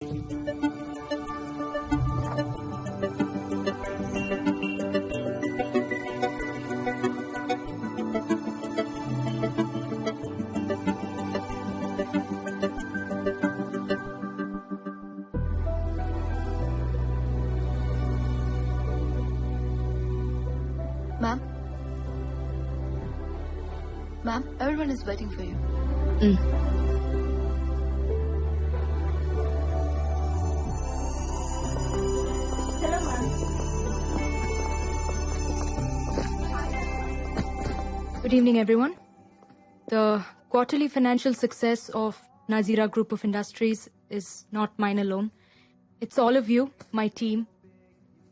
Ma'am, everyone is waiting for you. Hello, ma'am. Good evening, everyone. The quarterly financial success of Nazira Group of Industries is not mine alone. It's all of you, my team.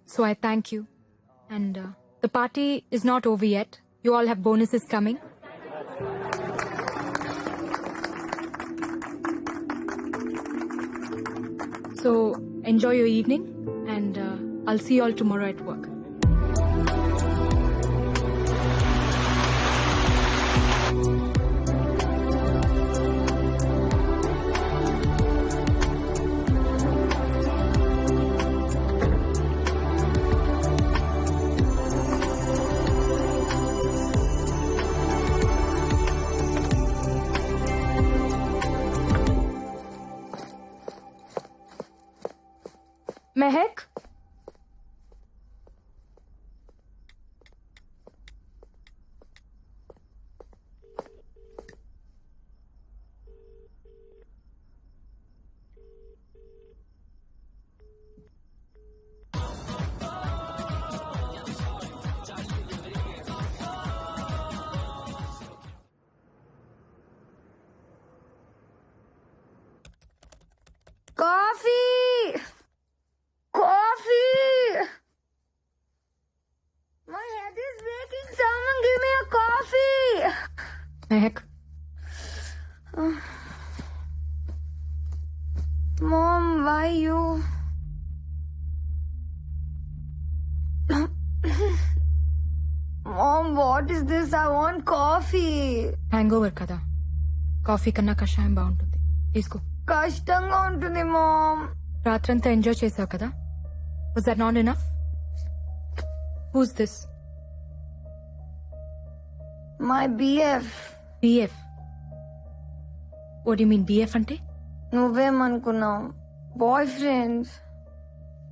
So I thank you. And the party is not over yet. You all have bonuses coming. So enjoy your evening, and I'll see you all tomorrow at work. Mehak? Coffee! Coffee! My head is breaking. Someone give me a coffee! Mehak? Mom, why you? Mom, what is this? I want coffee. Hangover కదా, coffee కన్నా కషాయం బాగుంటుంది. తీసుకో. కష్టంగా ఉంటుంది ma'am. రాత్రంతా enjoy చేసావు కదా. Was that not enough? Who's this? My BF. BF? What do you mean BF అంటే? నువ్వేమనుకున్నావు? Boyfriends.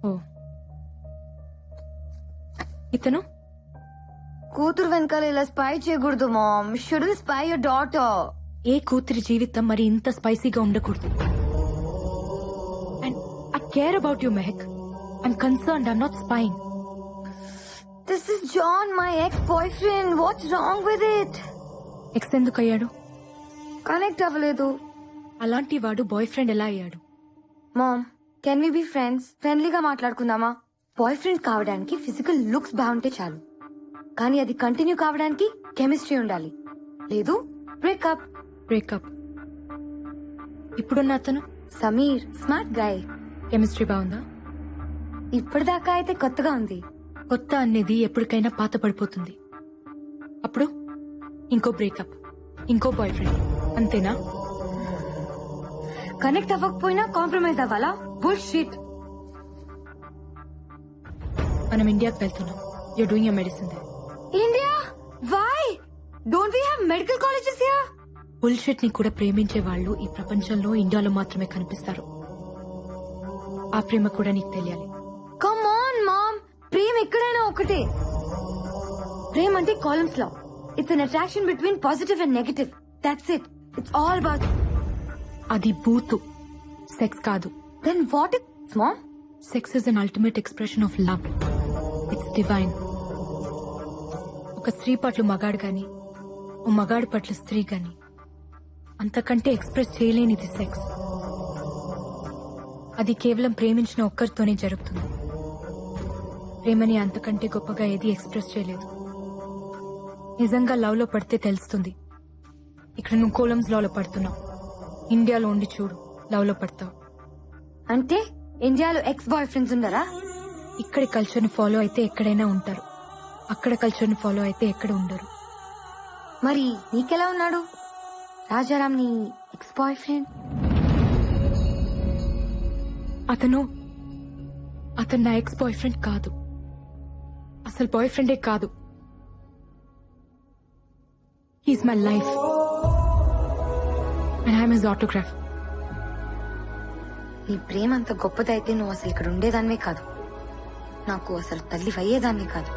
ఓ. ఇతను? కూతురు వెనకాల ఇలా స్పై చేయకూడదు mom. Shouldn't spy your daughter. ఏ కూతురి జీవితం మరి ఇంత స్పైసీగా ఉండకూడదు. And I care about you Mehak. I'm concerned. I'm not spying. This is John, my ex-boyfriend. What's wrong with it? X ఎందుకు అయ్యాడు? కనెక్ట్ అవ్వలేదు. అలాంటి వాడు బాయ్ ఫ్రెండ్ ఎలా అయ్యాడు? Mom, can we be friends? ఫ్రెండ్లీగా మాట్లాడుకుందామా? బాయ్ ఫ్రెండ్ కావడానికి ఫిజికల్ లుక్స్ బాగుంటే చాలు, కానీ అది కంటిన్యూ కావడానికి కెమిస్ట్రీ ఉండాలి. లేదు బ్రేకప్. బ్రేకప్. ఇప్పుడున్న అతను సమీర్, స్మార్ట్ గాయ్. కెమిస్ట్రీ బాగుందా? ఇప్పటిదాకా అయితే కొత్తగా ఉంది. కొత్త అనేది ఎప్పటికైనా పాత పడిపోతుంది. అప్పుడు ఇంకో బ్రేకప్, ఇంకో బాయ్ ఫ్రెండ్, అంతేనా? కనెక్ట్ అవ్వకపోయినా కాంప్రమైజ్ అవ్వాలా? బుల్షిట్. మనం ఇండియాకి వెళ్తున్నాం. You're doing your medicine there. India? Why? Don't we have medical colleges here? Bullshit ని కూడా ప్రేమించే వాళ్ళు ఈ ప్రపంచంలో ఇండియాలో మాత్రమే కనిపిస్తారు. ఆ ప్రేమ కూడా నీకు తెలియాలి. కమ్ ఆన్ మామ్, ప్రేమ ఎక్కడైనా ఒకటే. ప్రేమ అంటే Coulomb's law. It's an attraction between positive and negative. That's it. It's all about. అది బూతు, సెక్స్ కాదు. Then what is mom? Sex is an ultimate expression of love. It's divine. ఒక స్త్రీ పట్ల మగాడు గాని, ఓ మగాడి పట్ల స్త్రీ గాని అంతకంటే ఎక్స్ప్రెస్ చేయలేనిది సెక్స్. అది కేవలం ప్రేమించిన ఒక్కరితోనే జరుగుతుంది. ప్రేమని అంతకంటే గొప్పగా ఏది ఎక్స్ప్రెస్ చేయలేదు. నిజంగా లవ్ లో పడితే తెలుస్తుంది. ఇక్కడ నువ్వు కోలమ్స్ లో పడుతున్నావు. ఇండియాలో ఉండి చూడు, లవ్ లో పడతావు. అంటే ఇండియాలో ఎక్స్ బాయ్ ఫ్రెండ్స్ ఉన్నారా? ఇక్కడి కల్చర్ ని ఫాలో అయితే ఎక్కడైనా ఉంటారు, అక్కడ కల్చర్ ని ఫాలో అయితే ఎక్కడ ఉండరు. మరి నీకెలా ఉన్నాడు రాజారాం, నీ ఎక్స్ బాయ్ ఫ్రెండ్? అతను నా ఎక్స్ బాయ్ ఫ్రెండ్ కాదు. అసలు బాయ్ ఫ్రెండే కాదు. He's my life and I'm his autograph. నీ ప్రేమ అంత గొప్పదైతే నువ్వు అసలు ఇక్కడ ఉండేదాన్నే కాదు, నాకు అసలు తల్లి అయ్యేదాన్నే కాదు.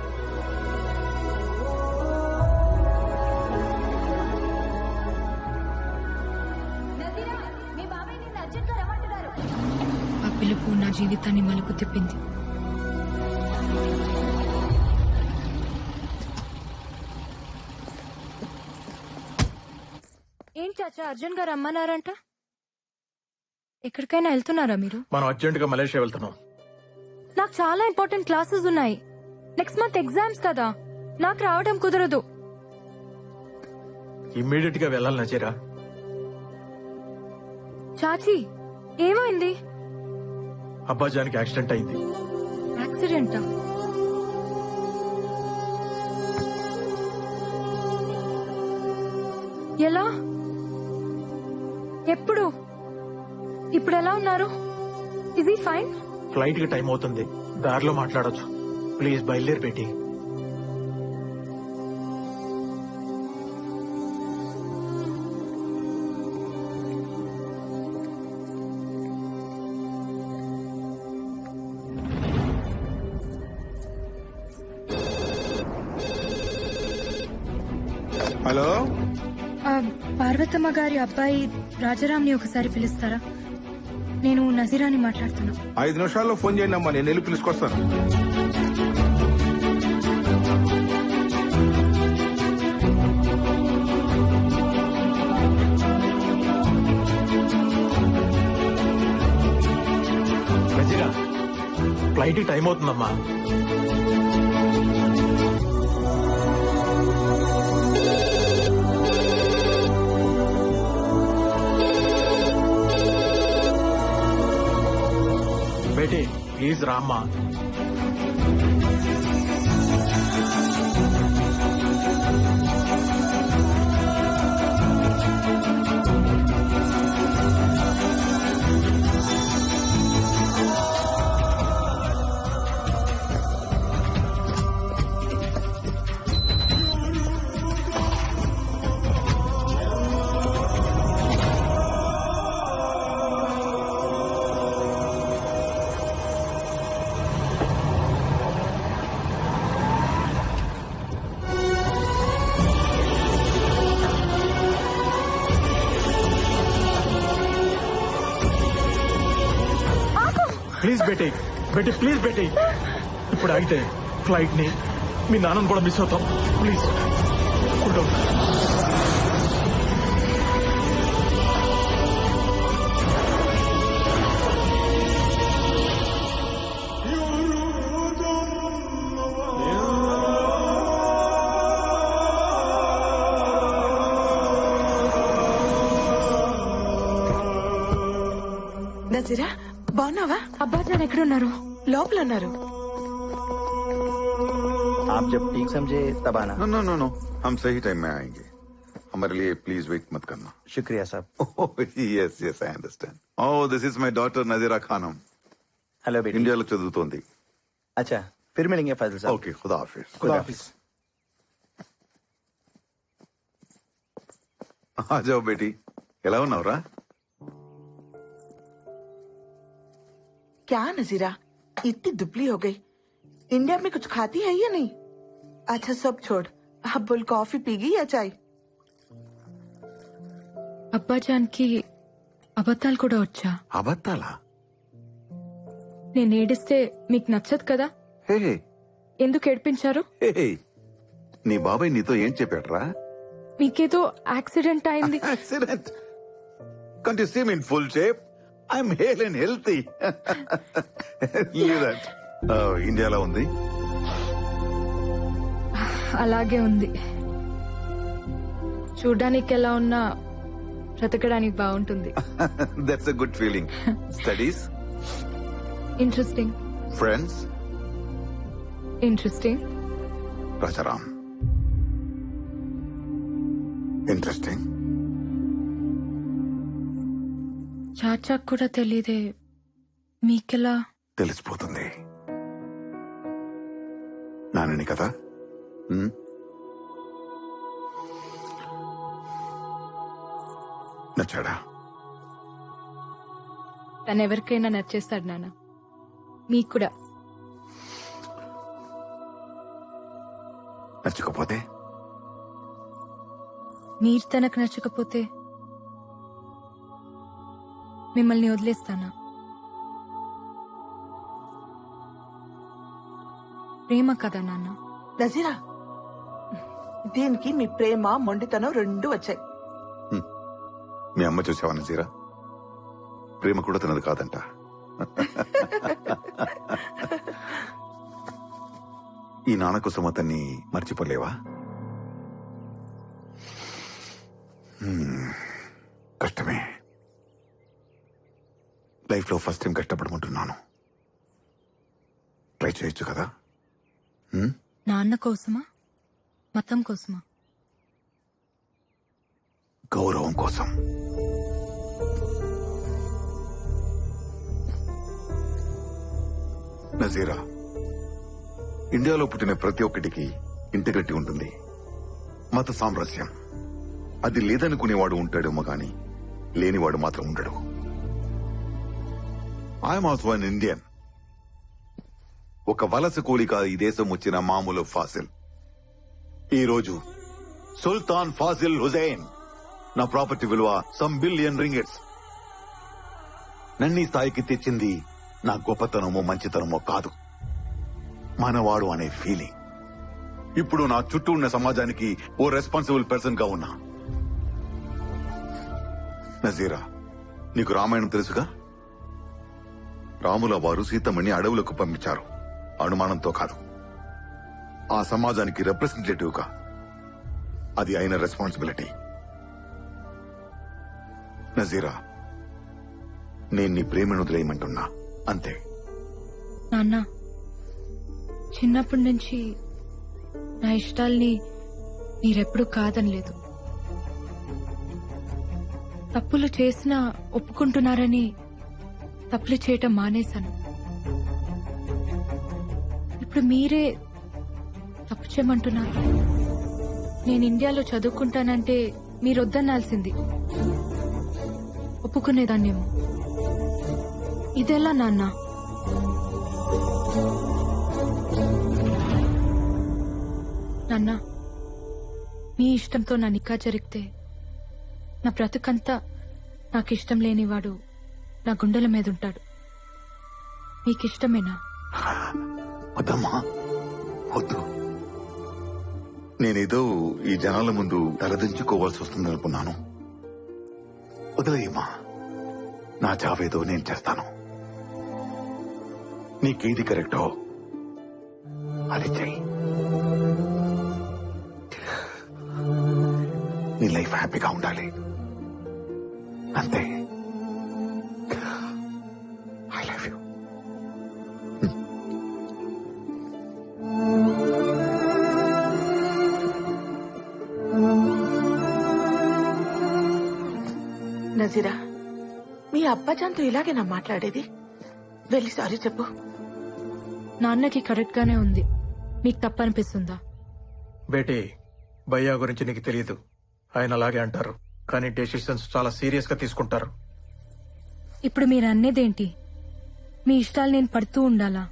ఆ పిలుపు నా జీవితాన్ని మలుపు తిప్పింది. ఏం చాచా, అర్జున్ గారు రమ్మన్నారంట. ఎక్కడికైనా వెళ్తున్నారా మీరు? మనం అర్జెంట్ గా మలేషియా వెళ్తున్నాం. నాకు చాలా ఇంపార్టెంట్ క్లాసెస్ ఉన్నాయి. నెక్స్ట్ మంత్ ఎగ్జామ్స్ కదా, నాకు రావడం కుదరదు. ఇమ్మీడియట్ గా వెళ్ళాలి నజీరా. చాచి, ఏమైంది? అబ్బాజానికి యాక్సిడెంట్ అయింది. యాక్సిడెంటా? ఎలా? ఎప్పుడు? ఇప్పుడు ఎలా ఉన్నారు? Is he fine? ఫ్లైట్ కి టైం అవుతుంది, దారిలో మాట్లాడొచ్చు. ప్లీజ్ బయలుదేరి పెట్టి. హలో, పార్వతమ్మ గారి అబ్బాయి రాజారాంని ఒకసారి పిలుస్తారా? నేను నజీరాని మాట్లాడుతున్నా. 5 నిమిషాల్లో ఫోన్ చేయండి అమ్మా, నేను వెళ్ళి పిలుచుకొస్తాను. నజీరా, ఫ్లైట్ కి టైం అవుతుందమ్మా. బేటీ ప్లీజ్ రామ్మా. Please Beti, Beti please Beti. ఇప్పుడు ఆగితే ఫ్లైట్ ని మీ నాన్నను కూడా మిస్ అవుతాం. Please cool. నజీరా, బాగున్నావా? అబ్బాజాన్ ఎక్కడున్నారు? లోపల ఉన్నారు. आप जब ठीक समझे तब आना. नो नो नो, हम सही टाइम में आएंगे. हमारे लिए प्लीज वेट मत करना. शुक्रिया साहब. Yes yes, I understand. Oh, this is my daughter Nazira Khanam. Hello बेटी. इंडियाలో చదువుతోంది. अच्छा, फिर मिलेंगे फाजिल साहब. ఓకే, ఖుదా హాఫిజ్. खुदा हाफिज. आ जाओ बेटी. ఎలా ఉన్నావురా? क्या नजीरा, इतनी दुबली हो गई. इंडिया में कुछ खाती है या नहीं? अच्छा सब छोड़, अब बोल कॉफी पीगी या चाय? అబ్బాజాన్ కి అబద్ధాలు కూడా వచ్చా? అబద్ధాలా? నేను ఏడిస్తే మీకు నచ్చదు కదా, హే ఎందుకు ఏడిపించారు? హే, నీ బాబాయ్ నీతో ఏం చెప్పాడ్రా? మీకేదో యాక్సిడెంట్ అయింది. Accident? Can't you see me in full shape? I'm hale and healthy. Leave that. ఇండియాలో ఉంది. అలాగే ఉంది. చూడ్డానికి ఎలా ఉన్నా బ్రతకడానికి బాగుంటుంది. That's a good feeling. Studies? Interesting. Friends? Interesting. Rajaram? Interesting. చాచాకు కూడా తెలీదే మీకెలా? తెలిసిపోతుంది. నానని కదా. నచ్చాడా? తను ఎవరికైనా నచ్చేస్తాడు నాన్న, మీకు కూడా. నచ్చకపోతే? మీరు తనకు నచ్చకపోతే మిమ్మల్ని వదిలేస్తానా? ప్రేమ కదా నాన్న. నజీరా, దీనికి మీ ప్రేమ మొండితనం రెండు వచ్చాయి. మీ అమ్మ చూసావా నజీరా? ప్రేమ కూడా తినదు కాదంట. ఈ నాన్న కోసం అతన్ని మర్చిపోలేవా? కష్టమే. లైఫ్ లో ఫస్ట్ టైం కష్టపడమంటున్నాను. ట్రై చేయొచ్చు కదా. నాన్న కోసమా, మతం కోసమా? గౌరవం కోసం. నజీరా, ఇండియాలో పుట్టిన ప్రతి ఒక్కటికి ఇంటిగ్రిటీ ఉంటుంది. మత సామరస్యం అది లేదనుకునేవాడు ఉంటాడేమో గాని లేనివాడు మాత్రం ఉండడు. I'm also an Indian. ఒక వలస కూలిక ఈ దేశం వచ్చిన మామూలు ఫాసిల్. ఈ రోజు సుల్తాన్ ఫాజిల్ హుజైన్ నా ప్రాపర్టీ విలువ సమ్ బిలియన్ రింగిట్స్. నన్ను ఈ స్థాయికి తెచ్చింది నా గొప్పతనమో మంచితనమో కాదు, మనవాడు అనే ఫీలింగ్. ఇప్పుడు నా చుట్టూ ఉన్న సమాజానికి ఓ రెస్పాన్సిబుల్ పర్సన్ గా ఉన్నా. నజీరా, నీకు రామాయణం తెలుసుగా? రాముల వారు సీతమ్మని అడవులకు పంపించారు, అనుమానంతో కాదు. ఆ సమాజానికి రిప్రజెంటేటివ్ గా. అది ఆయన రెస్పాన్సిబిలిటీ. నజీరా, నేను నీ ప్రేమను వదిలేయమంటున్నా, అంతే. నాన్న, చిన్నప్పటి నుంచి నా ఇష్టాల్ని మీరెప్పుడు కాదనలేదు. తప్పులు చేసినా ఒప్పుకుంటున్నారని తప్పులు చేయటం మానేశాను. ఇప్పుడు మీరే తప్పు చేయమంటున్నారు. నేను ఇండియాలో చదువుకుంటానంటే మీరొద్దనాల్సింది, ఒప్పుకునేదాన్నేమో. ఇదెలా నాన్న? నాన్న, మీ ఇష్టంతో నా నిక్కా జరిగితే నా బ్రతుకంతా నాకిష్టం లేనివాడు నా గుండెల మీద ఉంటాడు. మీకిష్టమేనా? వద్దమ్మా, వద్దు. నేనేదో ఈ జనాల ముందు తలదించుకోవాల్సి వస్తుందనుకున్నాను. వదిలేయమ్మా, నా చావేదో నేను చేస్తాను. నీకేది కరెక్టో అది చెయ్యి. నీ లైఫ్ హ్యాపీగా ఉండాలి, అంతే. I love you. నజీరా, మీ అబ్బాజాన్తో ఇలాగేనా మాట్లాడేది? వెళ్ళి సారీ చెప్పు. నాన్నకి కరెక్ట్ గానే ఉంది, మీకు తప్పనిపిస్తుందా? బేటీ, భయ్యా గురించి నీకు తెలియదు. ఆయన అలాగే అంటారు, కానీ డెసిషన్స్ చాలా సీరియస్ గా తీసుకుంటారు. ఇప్పుడు మీరు అన్నేదేంటి? మీ ఇష్టాలు నేను పడుతూ ఉండాలా?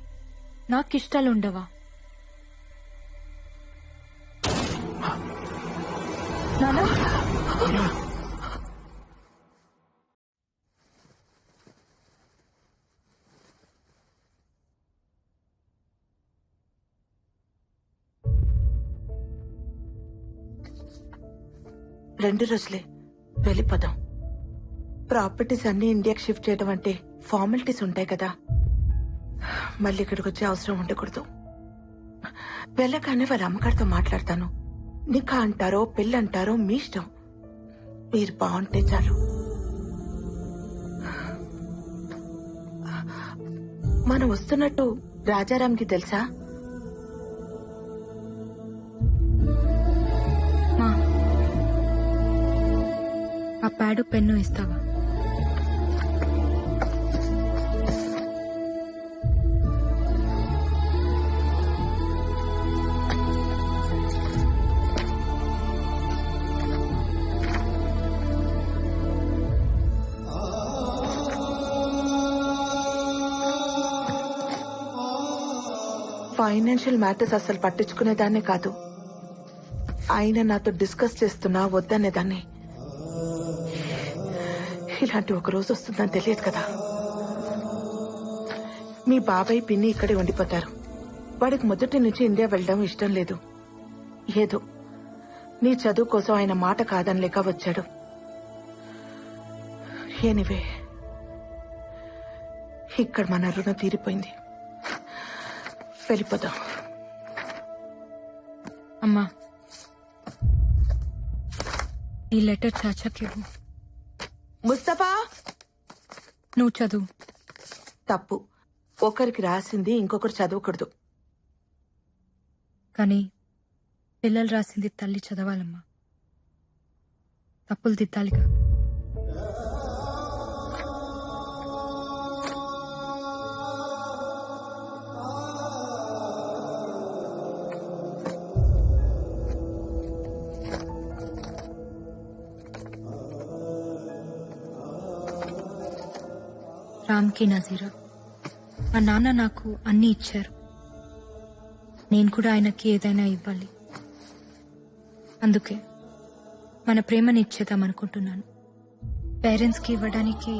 నాకు ఇష్టాలు ఉండవా? నాన్న, రెండు రోజులే, వెళ్ళిపోదాం. ప్రాపర్టీస్ అన్ని ఇండియాకి షిఫ్ట్ చేయడం అంటే ఫార్మాలిటీస్ ఉంటాయి కదా, మళ్ళీ ఇక్కడికి వచ్చే అవసరం ఉండకూడదు. వెళ్ళగానే వాళ్ళ అమ్మగారితో మాట్లాడతాను. నికా అంటారో పెళ్ళి అంటారో మీ ఇష్టం, మీరు బాగుంటే చాలు. మనం వస్తున్నట్టు రాజారాంకి తెలుసా? మా ఆ ప్యాడు పెన్ను ఇస్తావా? ఫైనాన్షియల్ మ్యాటర్స్ అసలు పట్టించుకునేదాన్నే కాదు. ఆయన నాతో డిస్కస్ చేస్తున్నా వద్దనేదాన్ని. ఇలాంటి ఒక రోజు వస్తుందని తెలియదు కదా. మీ బాబాయ్ పిన్ని ఇక్కడే ఉండిపోతారు. వాడికి మొదటి నుంచి ఇండియా వెళ్ళడం ఇష్టం లేదు. ఏదో నీ చదువు కోసం ఆయన మాట కాదనలేక వచ్చాడు. ఎనివే, ఇక్కడ మన రుణం తీరిపోయింది. వెళ్ళిపోదాం. అమ్మా, ఈ లెటర్ చాచాకి ముస్తఫా, నువ్వు చదువు. తప్పు. ఒకరికి రాసింది ఇంకొకరు చదవకూడదు. కానీ పిల్లలు రాసింది తల్లి చదవాలమ్మా. తప్పులు దిద్దాలిగా. రామ్కి నజీరా, మా నాన్న నాకు అన్నీ ఇచ్చారు. నేను కూడా ఆయనకి ఏదైనా ఇవ్వాలి. అందుకే మన ప్రేమని ఇచ్చేద్దాం అనుకుంటున్నాను. పేరెంట్స్ కి ఇవ్వడానికి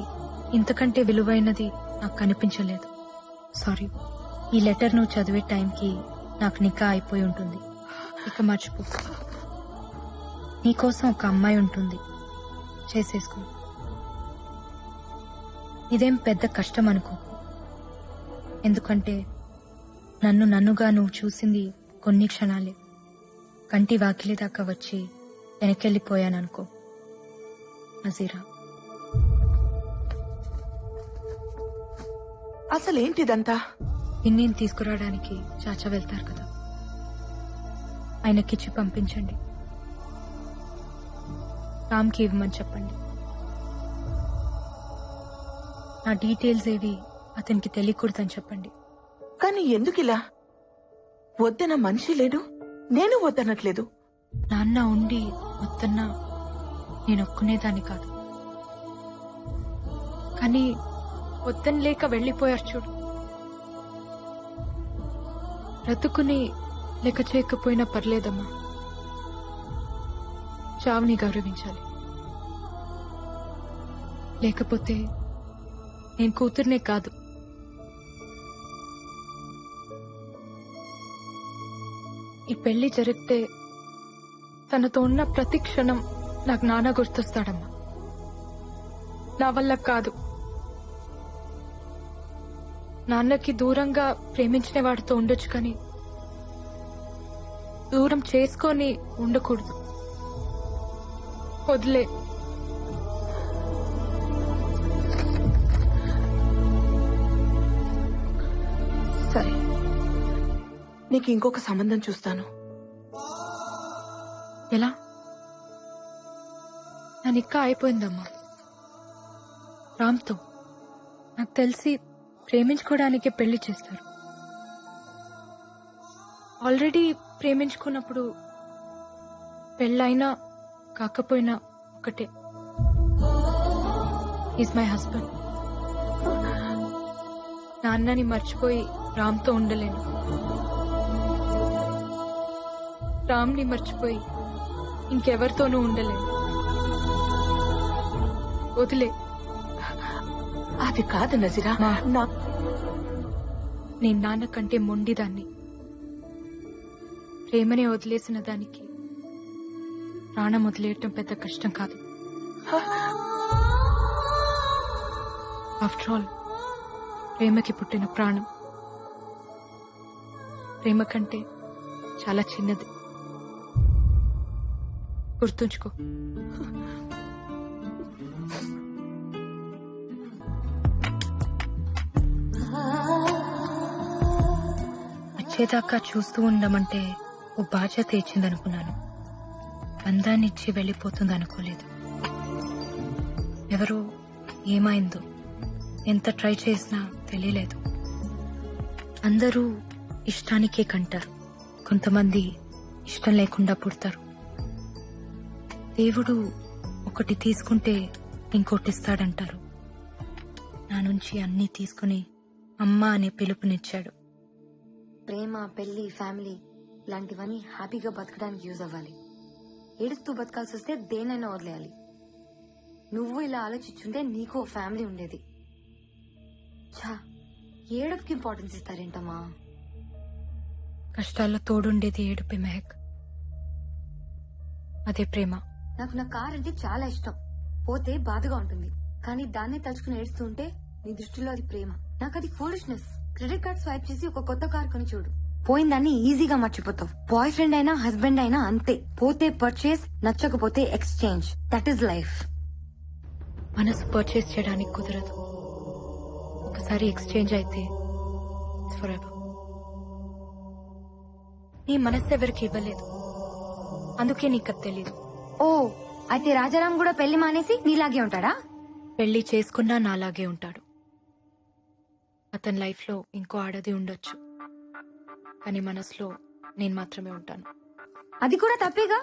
ఇంతకంటే విలువైనది నాకు కనిపించలేదు. సారీ. ఈ లెటర్ నువ్వు చదివే టైంకి నాకు నికా అయిపోయి ఉంటుంది. ఇక మర్చిపో. నీకోసం ఒక అమ్మాయి ఉంటుంది, చేసేసుకో. ఇదేం పెద్ద కష్టం అనుకో. ఎందుకంటే నన్నుగా నువ్వు చూసింది కొన్ని క్షణాలే. కంటి వాకిలి దాకా వచ్చి వెనకెళ్ళిపోయాననుకో నజీరా. అసలేంటిదంతా? పిన్నిని తీసుకురావడానికి చాచా వెళ్తారు కదా, ఆయనకిచ్చి పంపించండి. రామ్కి ఇవ్వమని చెప్పండి. నా డీటెయిల్స్ ఏవి అతనికి తెలియకూడదని చెప్పండి. కానీ ఎందుకిలా? వద్దన మనిషి లేడు, నేను వద్దనట్లేదు. నాన్న ఉండి వద్దన్నా నేను ఒక్కునేదాన్ని కాదు. కానీ వద్దని లేక వెళ్ళిపోయారు చూడు. బ్రతుకుని లెక్క చేయకపోయినా పర్లేదమ్మా. చావుని గౌరవించాలి. లేకపోతే నేను కూతుర్నే కాదు, ఈ పెళ్లి జరిగితే తనతో ఉన్న ప్రతి క్షణం నాకు నాన్న గుర్తొస్తాడమ్మా. నా వల్ల కాదు. నాన్నకి దూరంగా ప్రేమించిన వాడితో ఉండొచ్చు, కానీ దూరం చేసుకొని ఉండకూడదు. వదిలే. సరే, నీకు ఇంకొక సంబంధం చూస్తాను. ఎలా? నా నిక్కా అయిపోయిందమ్మా రామ్తో. నాకు తెలిసి ప్రేమించుకోవడానికే పెళ్లి చేస్తారు. ఆల్రెడీ ప్రేమించుకున్నప్పుడు పెళ్ళైనా కాకపోయినా ఒకటే. Is my husband. నాన్నని మర్చిపోయి రామ్తో ఉండలేను. రామ్ని మర్చిపోయి ఇంకెవరితోనూ ఉండలేను. వదిలే. అది కాదు నజీరా. నేను నాన్న కంటే మొండిదాన్ని. ప్రేమనే వదిలేసిన దానికి ప్రాణం వదిలేయటం పెద్ద కష్టం కాదు. ఆఫ్టర్ ఆల్ ప్రేమకి పుట్టిన ప్రాణం ప్రేమ కంటే చాలా చిన్నది. గుర్తుంచుకో. వచ్చేదాకా చూస్తూ ఉండమంటే ఓ బాధ్యత ఇచ్చిందనుకున్నాను. బంధాన్నిచ్చి వెళ్ళిపోతుంది అనుకోలేదు. ఎవరో ఏమైందో ఎంత ట్రై చేసినా తెలియలేదు. అందరూ ఇష్టానికే కంటారు, కొంతమంది ఇష్టం లేకుండా పుడతారు. దేవుడు ఒకటి తీసుకుంటే ఇంకోటిస్తాడంటారు. నా నుంచి అన్నీ తీసుకుని అమ్మ అనే పిలుపునిచ్చాడు. ప్రేమ, పెళ్లి, ఫ్యామిలీ లాంటివన్నీ హ్యాపీగా బతకడానికి యూజ్ అవ్వాలి. ఏడుస్తూ బతకాల్సి వస్తే దేనైనా వదిలేయాలి. నువ్వు ఇలా ఆలోచించుంటే నీకు ఓ ఫ్యామిలీ ఉండేది. ఛా, ఏడుపుకి ఇంపార్టెన్స్ ఇస్తారేంటమ్మా? కష్టాల్లో తోడుండేది ఏడుపే మెహక్. అదే ప్రేమ. నాకు నా కార్ అంటే చాలా ఇష్టం. పోతే బాధగా ఉంటుంది, కానీ దాన్నే తలుచుకుని ఏడుస్తూ ఉంటే నీ దృష్టిలో అది ప్రేమ. నాకు అది ఫూలిష్నెస్. క్రెడిట్ కార్డ్ స్వైప్ చేసి ఒక కొత్త కార్ కొని చూడు, పోయిందాన్ని ఈజీగా మర్చిపోతావు. బాయ్ ఫ్రెండ్ అయినా హస్బెండ్ అయినా అంతే. పోతే పర్చేస్, నచ్చకపోతే ఎక్స్చేంజ్. That is life. మనసు పర్చేస్ చేయడానికి కుదరదు. ఒకసారి ఎక్స్చేంజ్ అయితే ఫరెవర్. నీ మనసు ఎవరికి ఇవ్వలేదు, అందుకే నీకు అది తెలీదు. ఓ, అయితే రాజారాం కూడా పెళ్లి మానేసి నీలాగే ఉంటాడా? పెళ్లి చేసుకున్నా నాలాగే ఉంటాడు. అతని లైఫ్ లో ఇంకో ఆడది ఉండొచ్చు, కానీ మనసులో నేను మాత్రమే ఉంటాను. అది కూడా తప్పేగా.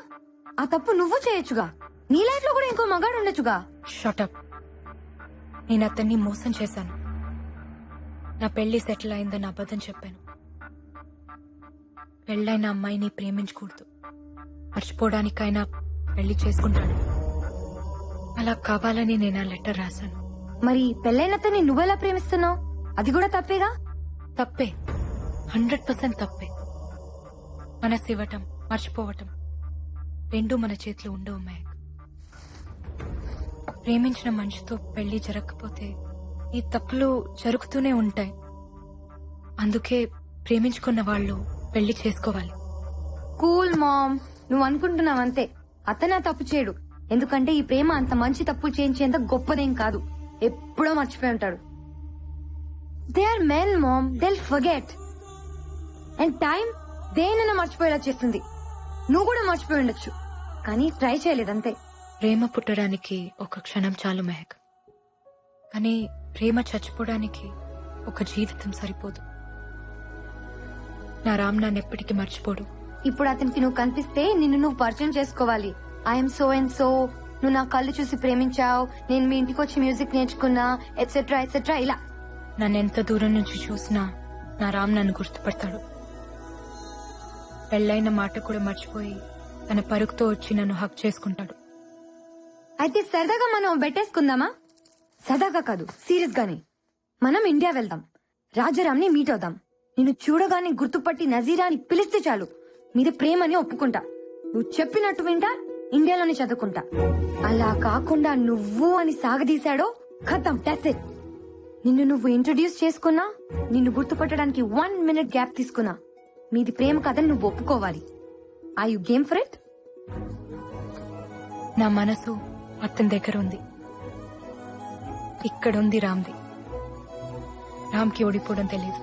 ఆ తప్పు నువ్వు చేయొచ్చుగా. నీ లైఫ్ లో కూడా ఇంకో మగాడు ఉండొచ్చుగా. షటప్. నేను అతన్ని మోసం చేశాను. నా పెళ్లి సెటిల్ అయిందని అబద్ధం చెప్పాను. పెళ్ళైన అమ్మాయిని ప్రేమించకూడదు, మర్చిపోవడానికైనా పెళ్లి చేసుకుంటాను. అలా కావాలని నేను ఆ లెటర్ రాశాను. మరి పెళ్ళైనతని నువ్వెలా ప్రేమిస్తున్నావు? అది కూడా తప్పేగా. తప్పే, 100% తప్పే. మనసు ఇవ్వటం, మర్చిపోవటం రెండూ మన చేతిలో ఉండవు మేఘ్. ప్రేమించిన మనిషితో పెళ్లి జరగకపోతే ఈ తప్పులు జరుగుతూనే ఉంటాయి. అందుకే ప్రేమించుకున్న వాళ్ళు పెళ్లి చేసుకోవాలి. కూల్ మామ్, నువ్వు అనుకుంటున్నావంతే. అతను ఆ తప్పు చేయడు, ఎందుకంటే ఈ ప్రేమ అంత మంచి తప్పులు చేయించేంత గొప్పదేం కాదు. ఎప్పుడో మర్చిపోయి ఉంటాడు. They are men mom, they forget. And time దేనైనా మర్చిపోయేలా చేస్తుంది. నువ్వు కూడా మర్చిపోయి ఉండొచ్చు, కానీ ట్రై చేయలేదంతే. ప్రేమ పుట్టడానికి ఒక క్షణం చాలు మెహక్, కానీ ప్రేమ చచ్చిపోవడానికి ఒక జీవితం సరిపోదు. నా రామ్ నన్నెప్పటికీ మర్చిపోడు. ఇప్పుడు అతనికి నువ్వు కనిపిస్తే నిన్ను నువ్వు పరిచయం చేసుకోవాలి. ఐఎమ్ సో అండ్ సో, నువ్వు నా కళ్ళు చూసి ప్రేమించావు, నేను మీ ఇంటికి వచ్చి మ్యూజిక్ నేర్చుకున్నా, ఎట్సెట్రా ఎట్సెట్రా. ఇలా నన్ను ఎంత దూరం నుంచి చూసినా నా రామ్ నన్ను గుర్తుపడతాడు. పెళ్ళైన మాట కూడా మర్చిపోయి తన పరుగుతో వచ్చి నన్ను హక్ చేసుకుంటాడు. అయితే సరదాగా మనం బెట్టేసుకుందామా? సరదాగా కాదు, సీరియస్ గానే. మనం ఇండియా వెళ్దాం, రాజారాంని మీట్ అవుదాం. నిన్ను చూడగానే గుర్తుపట్టి నజీరాని పిలిస్తే చాలు, మీద ప్రేమని ఒప్పుకుంటా. నువ్వు చెప్పినట్టు వింటా, ఇండియాలోనే చదువుకుంటా. అలా కాకుండా నువ్వు అని సాగదీశాడో ఖతం, దట్స్ ఇట్. నిన్ను నువ్వు ఇంట్రొడ్యూస్ చేసుకున్నా, నిన్ను గుర్తుపట్టడానికి 1 minute గ్యాప్ తీసుకున్నా, మీది ప్రేమ కథని నువ్వు ఒప్పుకోవాలి. Are you game for it? నా మనసు అతని దగ్గర ఉంది, ఇక్కడుంది రామ్ది. రామ్కి ఓడిపోవడం తెలియదు.